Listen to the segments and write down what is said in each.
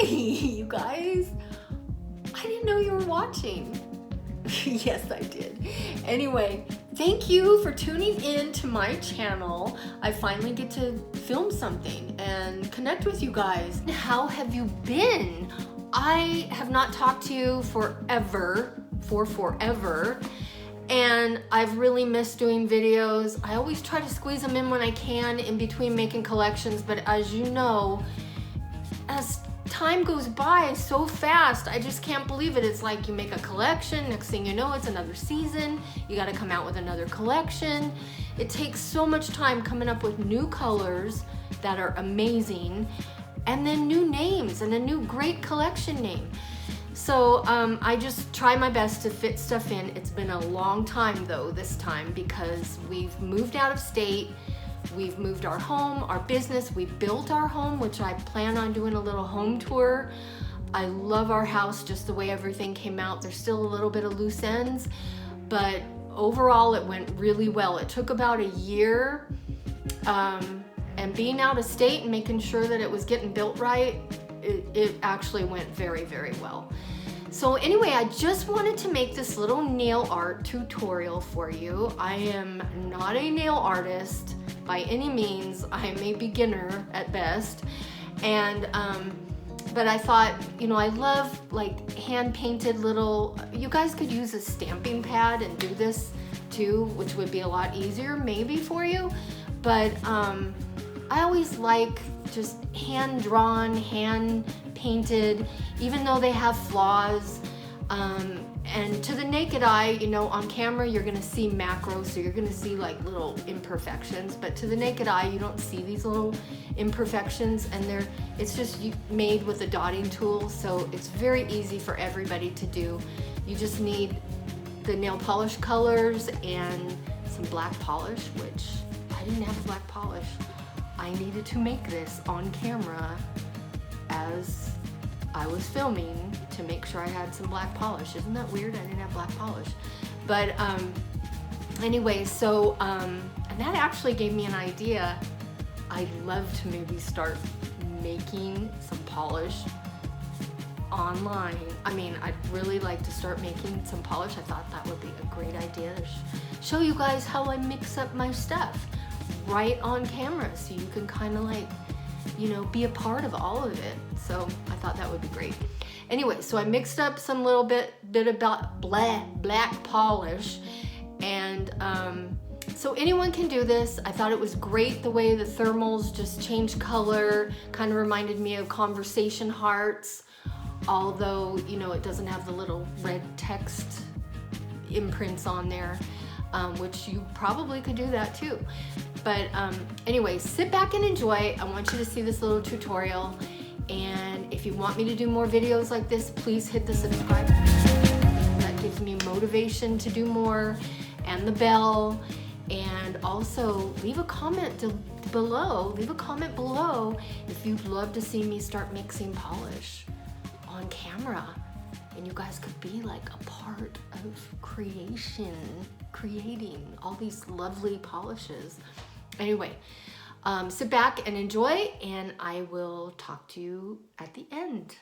you guys. I didn't know you were watching. Yes, I did. Anyway, thank you for tuning in to my channel. I finally get to film something and connect with you guys. How have you been? I have not talked to you forever, and I've really missed doing videos. I always try to squeeze them in when I can in between making collections, but as you know, as time goes by so fast, I just can't believe it. It's like you make a collection, next thing you know, it's another season. You gotta come out with another collection. It takes so much time coming up with new colors that are amazing, and then new names and a new great collection name. So I just try my best to fit stuff in. It's been a long time though this time because we've moved out of state. We've moved our home, our business. We built our home, which I plan on doing a little home tour. I love our house, just the way everything came out. There's still a little bit of loose ends, but overall it went really well. It took about a year, and being out of state and making sure that it was getting built right, it actually went very, very well. So anyway, I just wanted to make this little nail art tutorial for you. I am not a nail artist by any means. I'm a beginner at best. And, but I thought, you know, I love like hand painted little, you guys could use a stamping pad and do this too, which would be a lot easier maybe for you. But I always like just hand drawn, hand painted, even though they have flaws. And to the naked eye, you know, on camera you're gonna see macro, so you're gonna see like little imperfections, but to the naked eye you don't see these little imperfections, and it's just made with a dotting tool, so it's very easy for everybody to do. You just need the nail polish colors and some black polish, which I didn't have a black polish. I needed to make this on camera as I was filming to make sure I had some black polish. Isn't that weird? I didn't have black polish. But anyway, so, and that actually gave me an idea. I'd love to maybe start making some polish online. I mean, I'd really like to start making some polish. I thought that would be a great idea to show you guys how I mix up my stuff right on camera, so you can kind of like, you know, be a part of all of it. So I thought that would be great. Anyway, so I mixed up some little bit about black polish, and so anyone can do this. I thought it was great the way the thermals just changed color, kind of reminded me of conversation hearts, although, you know, it doesn't have the little red text imprints on there, which you probably could do that too. But anyway, sit back and enjoy. I want you to see this little tutorial, and if you want me to do more videos like this, please hit the subscribe button. That gives me motivation to do more, and the bell, and also leave a comment below. Leave a comment below if you'd love to see me start mixing polish on camera, and you guys could be like a part of creating all these lovely polishes. Anyway, sit back and enjoy, and I will talk to you at the end.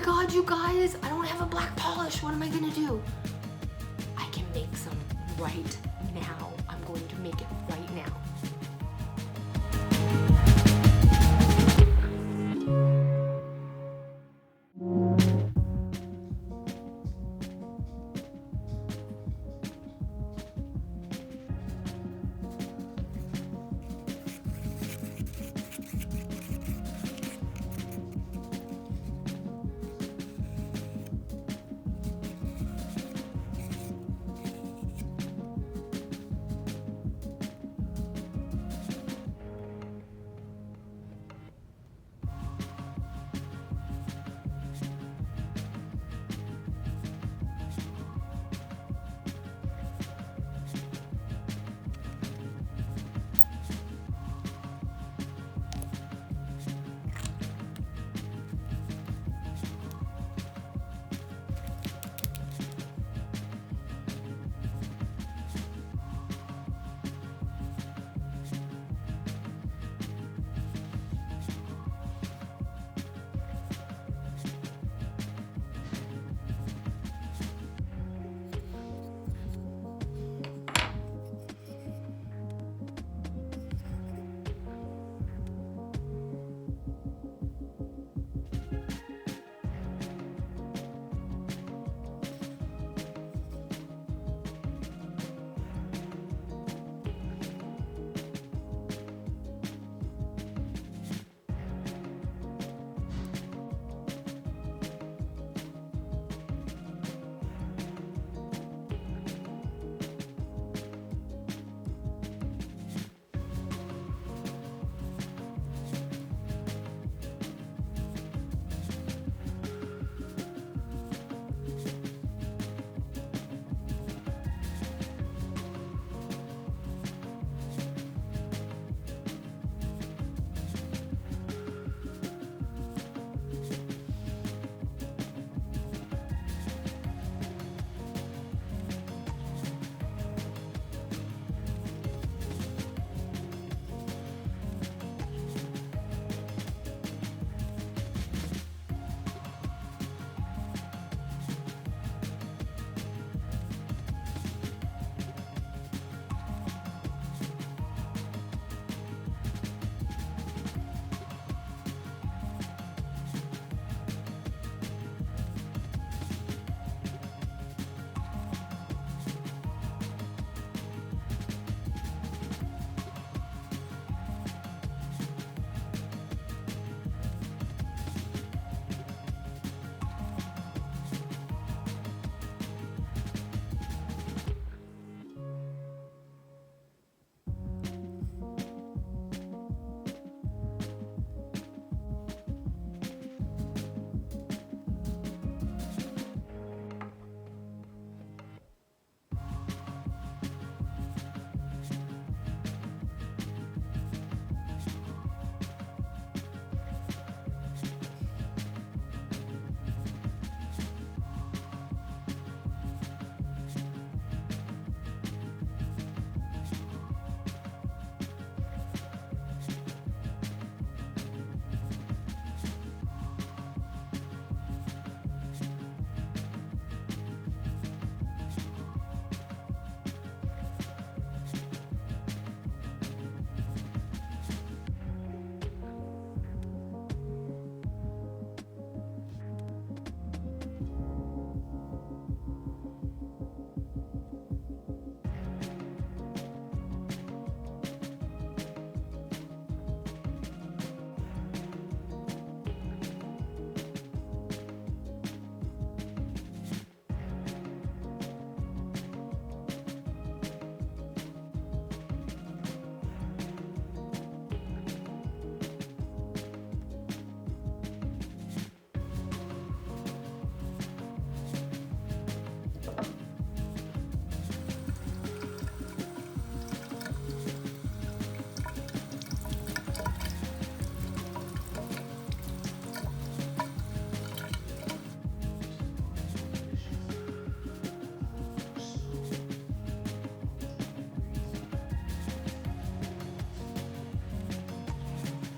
God, you guys, I don't have a black polish. What am I gonna do? I can make some right now. I'm going to make it right now.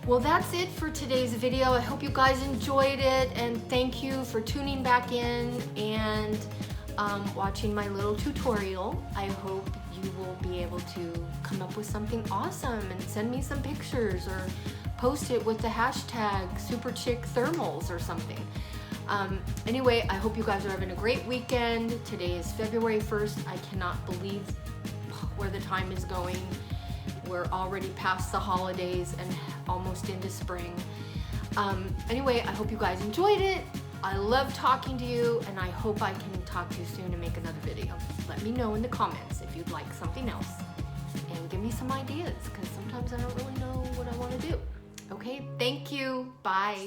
Well, that's it for today's video. I hope you guys enjoyed it, and thank you for tuning back in and watching my little tutorial. I hope you will be able to come up with something awesome and send me some pictures or post it with the hashtag SuperChic Thermals or something. Anyway, I hope you guys are having a great weekend. Today is February 1st. I cannot believe where the time is going. We're already past the holidays and almost into spring. Anyway, I hope you guys enjoyed it. I love talking to you, and I hope I can talk to you soon and make another video. Let me know in the comments if you'd like something else, and give me some ideas, because sometimes I don't really know what I want to do. Okay, thank you. Bye.